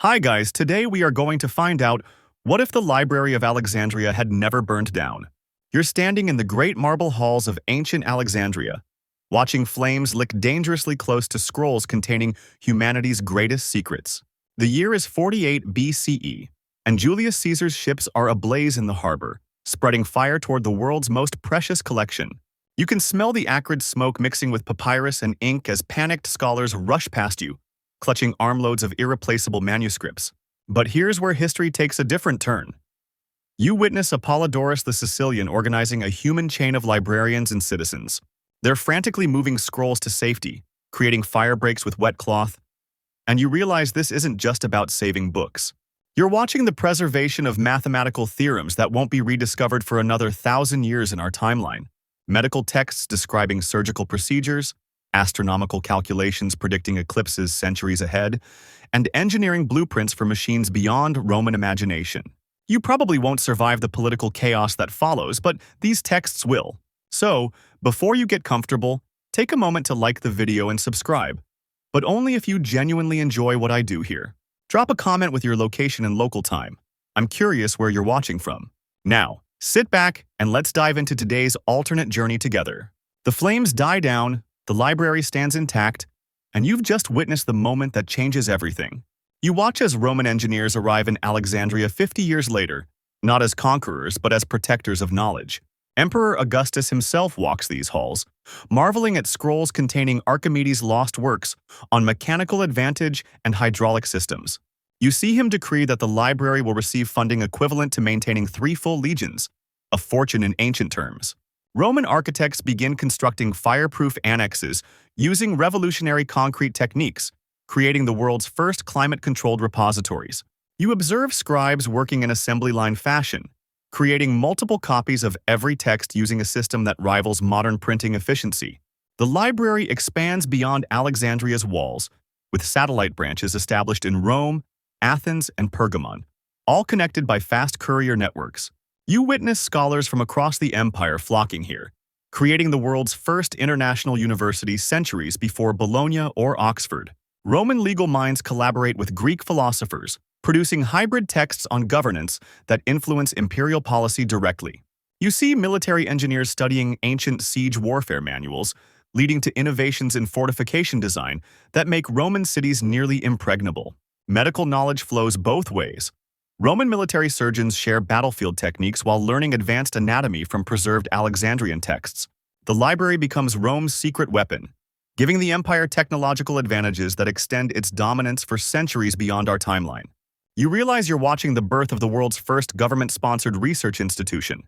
Hi guys, today we are going to find out what if the Library of Alexandria had never burned down. You're standing in the great marble halls of ancient Alexandria, watching flames lick dangerously close to scrolls containing humanity's greatest secrets. The year is 48 BCE, and Julius Caesar's ships are ablaze in the harbor, spreading fire toward the world's most precious collection. You can smell the acrid smoke mixing with papyrus and ink as panicked scholars rush past you, clutching armloads of irreplaceable manuscripts. But here's where history takes a different turn. You witness Apollodorus the Sicilian organizing a human chain of librarians and citizens. They're frantically moving scrolls to safety, creating fire breaks with wet cloth, and you realize this isn't just about saving books. You're watching the preservation of mathematical theorems that won't be rediscovered for another 1,000 years in our timeline. Medical texts describing surgical procedures, astronomical calculations predicting eclipses centuries ahead, and engineering blueprints for machines beyond Roman imagination. You probably won't survive the political chaos that follows, but these texts will. So, before you get comfortable, take a moment to like the video and subscribe. But only if you genuinely enjoy what I do here. Drop a comment with your location and local time. I'm curious where you're watching from. Now, sit back and let's dive into today's alternate journey together. The flames die down, the library stands intact, and you've just witnessed the moment that changes everything. You watch as Roman engineers arrive in Alexandria 50 years later, not as conquerors but as protectors of knowledge. Emperor Augustus himself walks these halls, marveling at scrolls containing Archimedes' lost works on mechanical advantage and hydraulic systems. You see him decree that the library will receive funding equivalent to maintaining 3 full legions, a fortune in ancient terms. Roman architects begin constructing fireproof annexes using revolutionary concrete techniques, creating the world's first climate-controlled repositories. You observe scribes working in assembly line fashion, creating multiple copies of every text using a system that rivals modern printing efficiency. The library expands beyond Alexandria's walls, with satellite branches established in Rome, Athens, and Pergamon, all connected by fast courier networks. You witness scholars from across the empire flocking here, creating the world's first international university centuries before Bologna or Oxford. Roman legal minds collaborate with Greek philosophers, producing hybrid texts on governance that influence imperial policy directly. You see military engineers studying ancient siege warfare manuals, leading to innovations in fortification design that make Roman cities nearly impregnable. Medical knowledge flows both ways. Roman military surgeons share battlefield techniques while learning advanced anatomy from preserved Alexandrian texts. The library becomes Rome's secret weapon, giving the empire technological advantages that extend its dominance for centuries beyond our timeline. You realize you're watching the birth of the world's first government-sponsored research institution,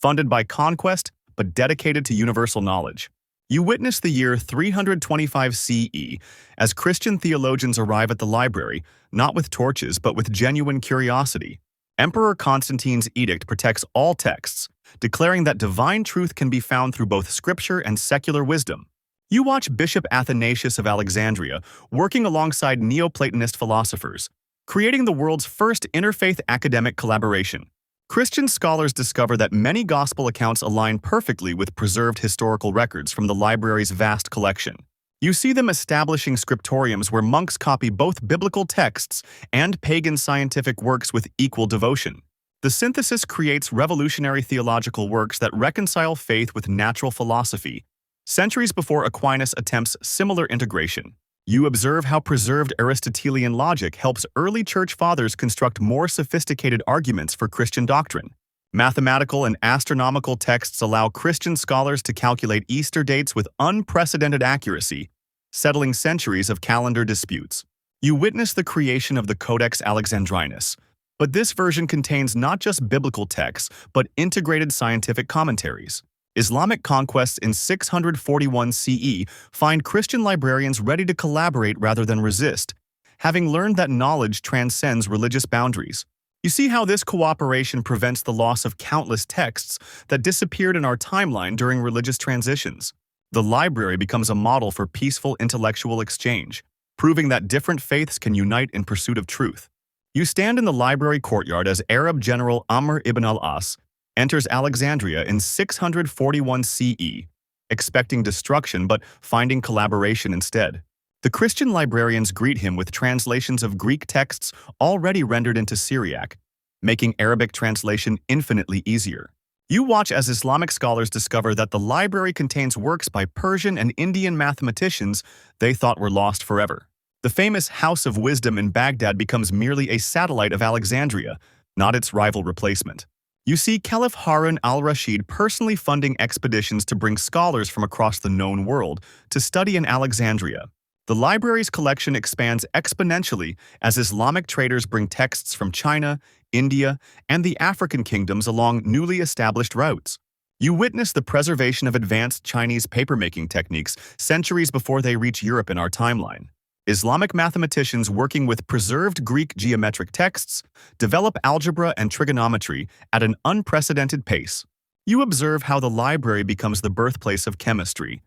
funded by conquest but dedicated to universal knowledge. You witness the year 325 CE as Christian theologians arrive at the library, not with torches but with genuine curiosity. Emperor Constantine's edict protects all texts, declaring that divine truth can be found through both scripture and secular wisdom. You watch Bishop Athanasius of Alexandria working alongside Neoplatonist philosophers, creating the world's first interfaith academic collaboration. Christian scholars discover that many gospel accounts align perfectly with preserved historical records from the library's vast collection. You see them establishing scriptoriums where monks copy both biblical texts and pagan scientific works with equal devotion. The synthesis creates revolutionary theological works that reconcile faith with natural philosophy, centuries before Aquinas attempts similar integration. You observe how preserved Aristotelian logic helps early church fathers construct more sophisticated arguments for Christian doctrine. Mathematical and astronomical texts allow Christian scholars to calculate Easter dates with unprecedented accuracy, settling centuries of calendar disputes. You witness the creation of the Codex Alexandrinus, but this version contains not just biblical texts, but integrated scientific commentaries. Islamic conquests in 641 CE find Christian librarians ready to collaborate rather than resist, having learned that knowledge transcends religious boundaries. You see how this cooperation prevents the loss of countless texts that disappeared in our timeline during religious transitions. The library becomes a model for peaceful intellectual exchange, proving that different faiths can unite in pursuit of truth. You stand in the library courtyard as Arab General Amr ibn al-As enters Alexandria in 641 CE, expecting destruction but finding collaboration instead. The Christian librarians greet him with translations of Greek texts already rendered into Syriac, making Arabic translation infinitely easier. You watch as Islamic scholars discover that the library contains works by Persian and Indian mathematicians they thought were lost forever. The famous House of Wisdom in Baghdad becomes merely a satellite of Alexandria, not its rival replacement. You see Caliph Harun al-Rashid personally funding expeditions to bring scholars from across the known world to study in Alexandria. The library's collection expands exponentially as Islamic traders bring texts from China, India, and the African kingdoms along newly established routes. You witness the preservation of advanced Chinese papermaking techniques centuries before they reach Europe in our timeline. Islamic mathematicians working with preserved Greek geometric texts develop algebra and trigonometry at an unprecedented pace. You observe how the library becomes the birthplace of chemistry,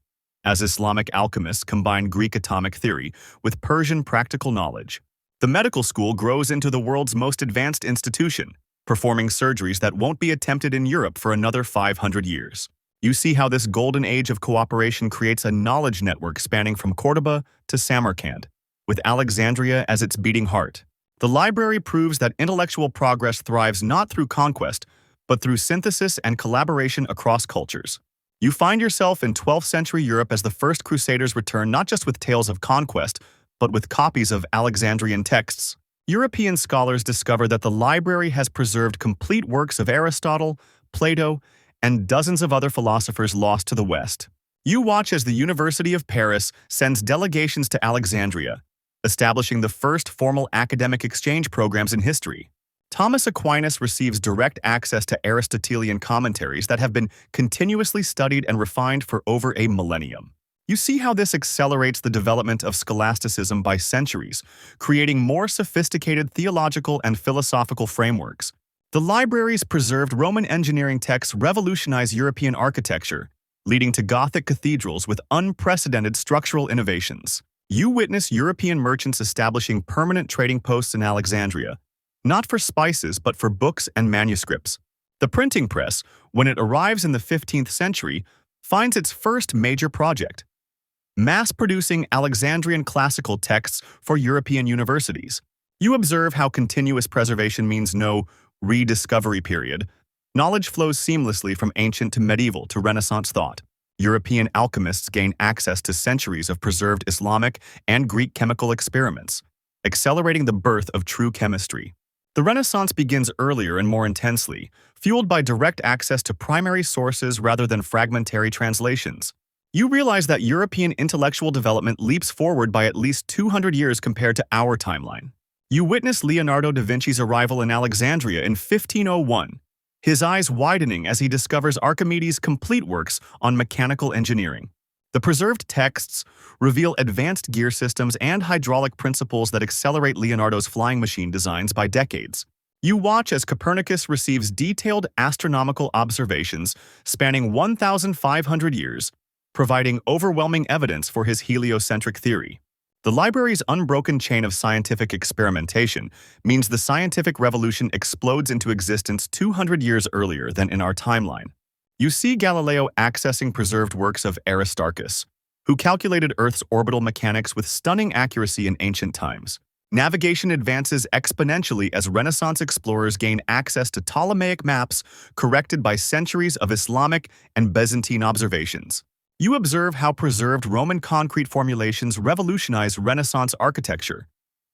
as Islamic alchemists combine Greek atomic theory with Persian practical knowledge. The medical school grows into the world's most advanced institution, performing surgeries that won't be attempted in Europe for another 500 years. You see how this golden age of cooperation creates a knowledge network spanning from Cordoba to Samarkand, with Alexandria as its beating heart. The library proves that intellectual progress thrives not through conquest, but through synthesis and collaboration across cultures. You find yourself in 12th century Europe as the first Crusaders return not just with tales of conquest, but with copies of Alexandrian texts. European scholars discover that the library has preserved complete works of Aristotle, Plato, and dozens of other philosophers lost to the West. You watch as the University of Paris sends delegations to Alexandria, establishing the first formal academic exchange programs in history. Thomas Aquinas receives direct access to Aristotelian commentaries that have been continuously studied and refined for over a millennium. You see how this accelerates the development of scholasticism by centuries, creating more sophisticated theological and philosophical frameworks. The library's preserved Roman engineering texts revolutionize European architecture, leading to Gothic cathedrals with unprecedented structural innovations. You witness European merchants establishing permanent trading posts in Alexandria, not for spices but for books and manuscripts. The printing press, when it arrives in the 15th century, finds its first major project: mass-producing Alexandrian classical texts for European universities. You observe how continuous preservation means no rediscovery period. Knowledge flows seamlessly from ancient to medieval to Renaissance thought. European alchemists gain access to centuries of preserved Islamic and Greek chemical experiments, accelerating the birth of true chemistry. The Renaissance begins earlier and more intensely, fueled by direct access to primary sources rather than fragmentary translations. You realize that European intellectual development leaps forward by at least 200 years compared to our timeline. You witness Leonardo da Vinci's arrival in Alexandria in 1501, his eyes widening as he discovers Archimedes' complete works on mechanical engineering. The preserved texts reveal advanced gear systems and hydraulic principles that accelerate Leonardo's flying machine designs by decades. You watch as Copernicus receives detailed astronomical observations spanning 1,500 years, providing overwhelming evidence for his heliocentric theory. The library's unbroken chain of scientific experimentation means the scientific revolution explodes into existence 200 years earlier than in our timeline. You see Galileo accessing preserved works of Aristarchus, who calculated Earth's orbital mechanics with stunning accuracy in ancient times. Navigation advances exponentially as Renaissance explorers gain access to Ptolemaic maps corrected by centuries of Islamic and Byzantine observations. You observe how preserved Roman concrete formulations revolutionize Renaissance architecture,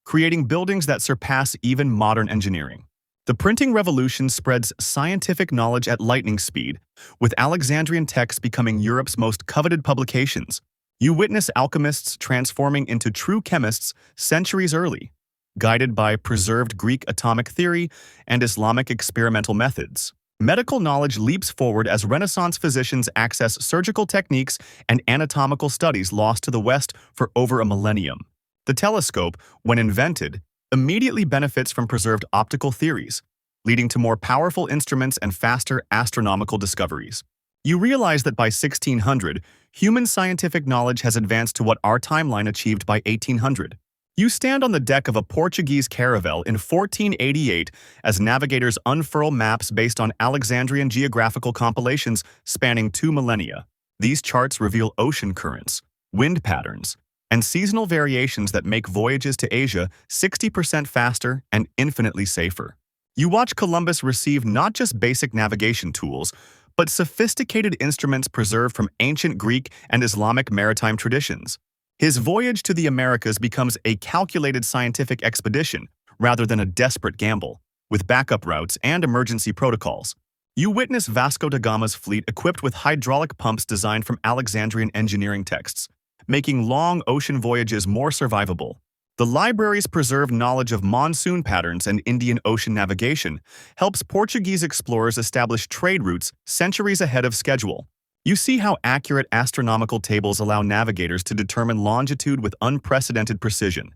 creating buildings that surpass even modern engineering. The printing revolution spreads scientific knowledge at lightning speed, with Alexandrian texts becoming Europe's most coveted publications. You witness alchemists transforming into true chemists centuries early, guided by preserved Greek atomic theory and Islamic experimental methods. Medical knowledge leaps forward as Renaissance physicians access surgical techniques and anatomical studies lost to the West for over a millennium. The telescope, when invented, immediately benefits from preserved optical theories, leading to more powerful instruments and faster astronomical discoveries. You realize that by 1600, human scientific knowledge has advanced to what our timeline achieved by 1800. You stand on the deck of a Portuguese caravel in 1488 as navigators unfurl maps based on Alexandrian geographical compilations spanning 2 millennia. These charts reveal ocean currents, wind patterns, and seasonal variations that make voyages to Asia 60% faster and infinitely safer. You watch Columbus receive not just basic navigation tools, but sophisticated instruments preserved from ancient Greek and Islamic maritime traditions. His voyage to the Americas becomes a calculated scientific expedition rather than a desperate gamble, with backup routes and emergency protocols. You witness Vasco da Gama's fleet equipped with hydraulic pumps designed from Alexandrian engineering texts, making long ocean voyages more survivable. The library's preserved knowledge of monsoon patterns and Indian Ocean navigation helps Portuguese explorers establish trade routes centuries ahead of schedule. You see how accurate astronomical tables allow navigators to determine longitude with unprecedented precision,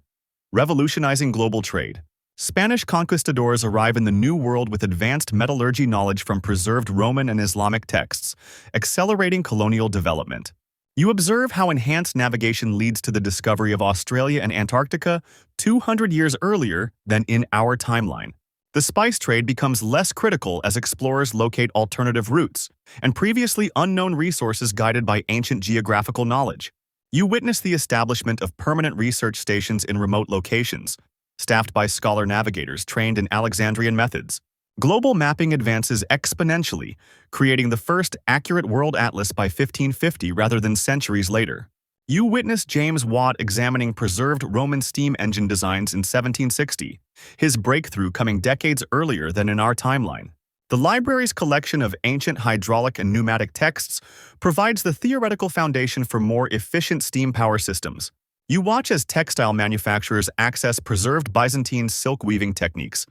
revolutionizing global trade. Spanish conquistadors arrive in the New World with advanced metallurgy knowledge from preserved Roman and Islamic texts, accelerating colonial development. You observe how enhanced navigation leads to the discovery of Australia and Antarctica 200 years earlier than in our timeline. The spice trade becomes less critical as explorers locate alternative routes and previously unknown resources guided by ancient geographical knowledge. You witness the establishment of permanent research stations in remote locations, staffed by scholar navigators trained in Alexandrian methods. Global mapping advances exponentially, creating the first accurate world atlas by 1550 rather than centuries later. You witness James Watt examining preserved Roman steam engine designs in 1760, his breakthrough coming decades earlier than in our timeline. The library's collection of ancient hydraulic and pneumatic texts provides the theoretical foundation for more efficient steam power systems. You watch as textile manufacturers access preserved Byzantine silk weaving techniques,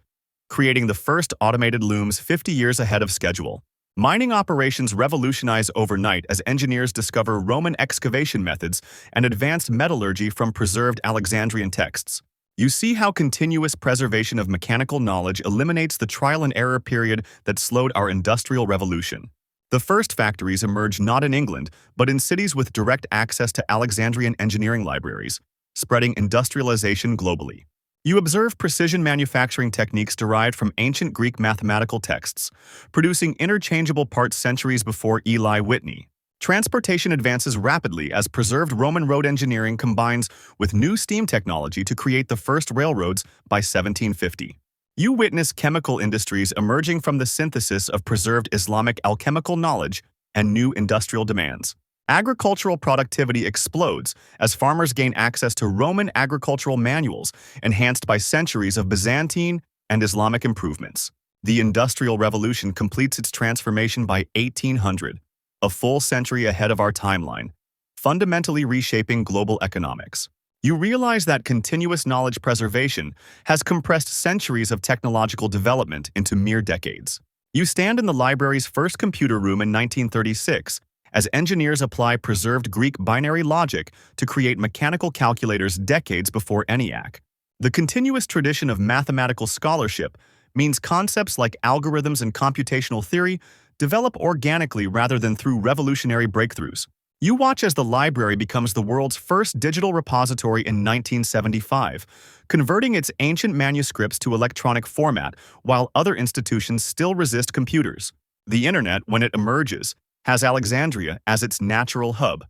creating the first automated looms 50 years ahead of schedule. Mining operations revolutionize overnight as engineers discover Roman excavation methods and advanced metallurgy from preserved Alexandrian texts. You see how continuous preservation of mechanical knowledge eliminates the trial and error period that slowed our industrial revolution. The first factories emerge not in England, but in cities with direct access to Alexandrian engineering libraries, spreading industrialization globally. You observe precision manufacturing techniques derived from ancient Greek mathematical texts, producing interchangeable parts centuries before Eli Whitney. Transportation advances rapidly as preserved Roman road engineering combines with new steam technology to create the first railroads by 1750. You witness chemical industries emerging from the synthesis of preserved Islamic alchemical knowledge and new industrial demands. Agricultural productivity explodes as farmers gain access to Roman agricultural manuals enhanced by centuries of Byzantine and Islamic improvements. The Industrial Revolution completes its transformation by 1800, a full century ahead of our timeline, fundamentally reshaping global economics. You realize that continuous knowledge preservation has compressed centuries of technological development into mere decades. You stand in the library's first computer room in 1936, as engineers apply preserved Greek binary logic to create mechanical calculators decades before ENIAC. The continuous tradition of mathematical scholarship means concepts like algorithms and computational theory develop organically rather than through revolutionary breakthroughs. You watch as the library becomes the world's first digital repository in 1975, converting its ancient manuscripts to electronic format while other institutions still resist computers. The internet, when it emerges, has Alexandria as its natural hub,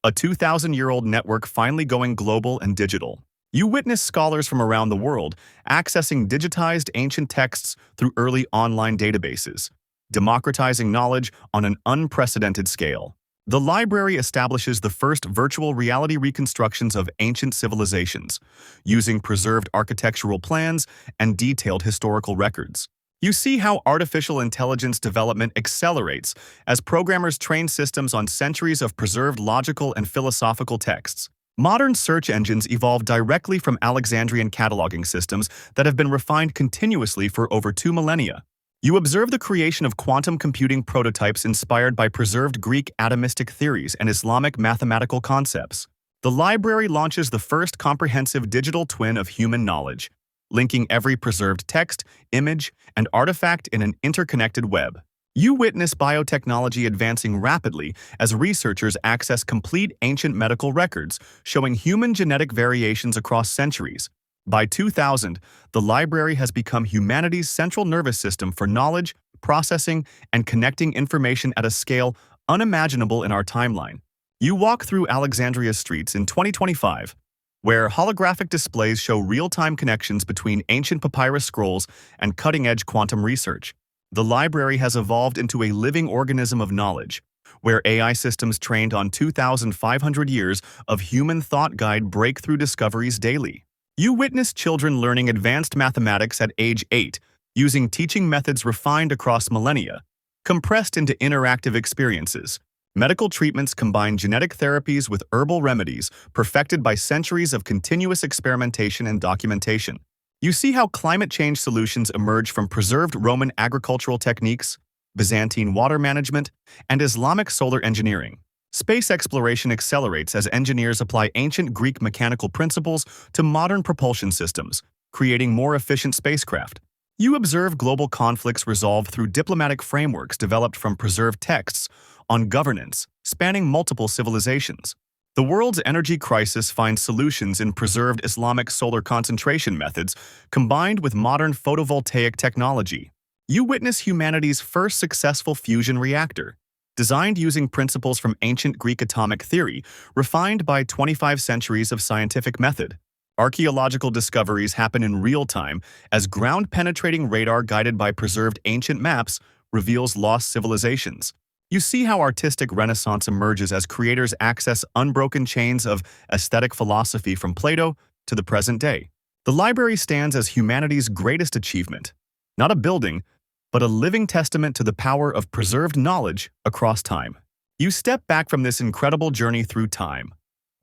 a 2,000-year-old network finally going global and digital. You witness scholars from around the world accessing digitized ancient texts through early online databases, democratizing knowledge on an unprecedented scale. The library establishes the first virtual reality reconstructions of ancient civilizations, using preserved architectural plans and detailed historical records. You see how artificial intelligence development accelerates as programmers train systems on centuries of preserved logical and philosophical texts. Modern search engines evolve directly from Alexandrian cataloging systems that have been refined continuously for over 2 millennia. You observe the creation of quantum computing prototypes inspired by preserved Greek atomistic theories and Islamic mathematical concepts. The library launches the first comprehensive digital twin of human knowledge, linking every preserved text, image, and artifact in an interconnected web. You witness biotechnology advancing rapidly as researchers access complete ancient medical records showing human genetic variations across centuries. By 2000, the library has become humanity's central nervous system for knowledge, processing, and connecting information at a scale unimaginable in our timeline. You walk through Alexandria streets in 2025, where holographic displays show real-time connections between ancient papyrus scrolls and cutting-edge quantum research. The library has evolved into a living organism of knowledge, where AI systems trained on 2,500 years of human thought guide breakthrough discoveries daily. You witness children learning advanced mathematics at age 8, using teaching methods refined across millennia, compressed into interactive experiences. Medical treatments combine genetic therapies with herbal remedies, perfected by centuries of continuous experimentation and documentation. You see how climate change solutions emerge from preserved Roman agricultural techniques, Byzantine water management, and Islamic solar engineering. Space exploration accelerates as engineers apply ancient Greek mechanical principles to modern propulsion systems, creating more efficient spacecraft. You observe global conflicts resolved through diplomatic frameworks developed from preserved texts on governance, spanning multiple civilizations. The world's energy crisis finds solutions in preserved Islamic solar concentration methods combined with modern photovoltaic technology. You witness humanity's first successful fusion reactor, designed using principles from ancient Greek atomic theory, refined by 25 centuries of scientific method. Archaeological discoveries happen in real time as ground-penetrating radar guided by preserved ancient maps reveals lost civilizations. You see how artistic renaissance emerges as creators access unbroken chains of aesthetic philosophy from Plato to the present day. The library stands as humanity's greatest achievement, not a building, but a living testament to the power of preserved knowledge across time. You step back from this incredible journey through time,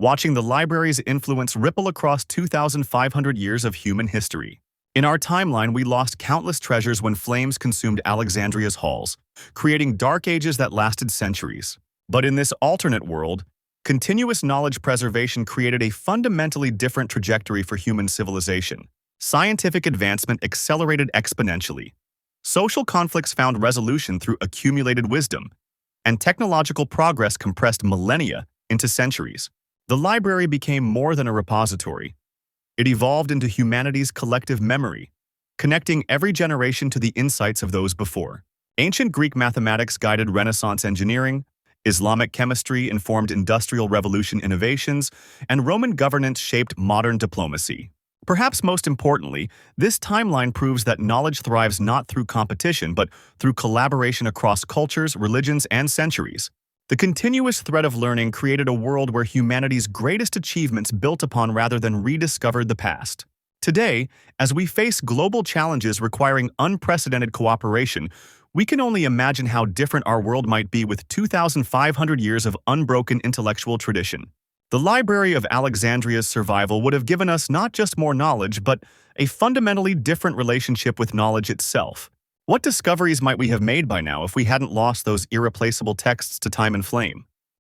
watching the library's influence ripple across 2,500 years of human history. In our timeline, we lost countless treasures when flames consumed Alexandria's halls, creating dark ages that lasted centuries. But in this alternate world, continuous knowledge preservation created a fundamentally different trajectory for human civilization. Scientific advancement accelerated exponentially. Social conflicts found resolution through accumulated wisdom, and technological progress compressed millennia into centuries. The library became more than a repository. It evolved into humanity's collective memory, connecting every generation to the insights of those before. Ancient Greek mathematics guided Renaissance engineering, Islamic chemistry informed Industrial Revolution innovations, and Roman governance shaped modern diplomacy. Perhaps most importantly, this timeline proves that knowledge thrives not through competition but through collaboration across cultures, religions, and centuries. The continuous thread of learning created a world where humanity's greatest achievements built upon rather than rediscovered the past. Today, as we face global challenges requiring unprecedented cooperation, we can only imagine how different our world might be with 2,500 years of unbroken intellectual tradition. The Library of Alexandria's survival would have given us not just more knowledge, but a fundamentally different relationship with knowledge itself. What discoveries might we have made by now if we hadn't lost those irreplaceable texts to time and flame?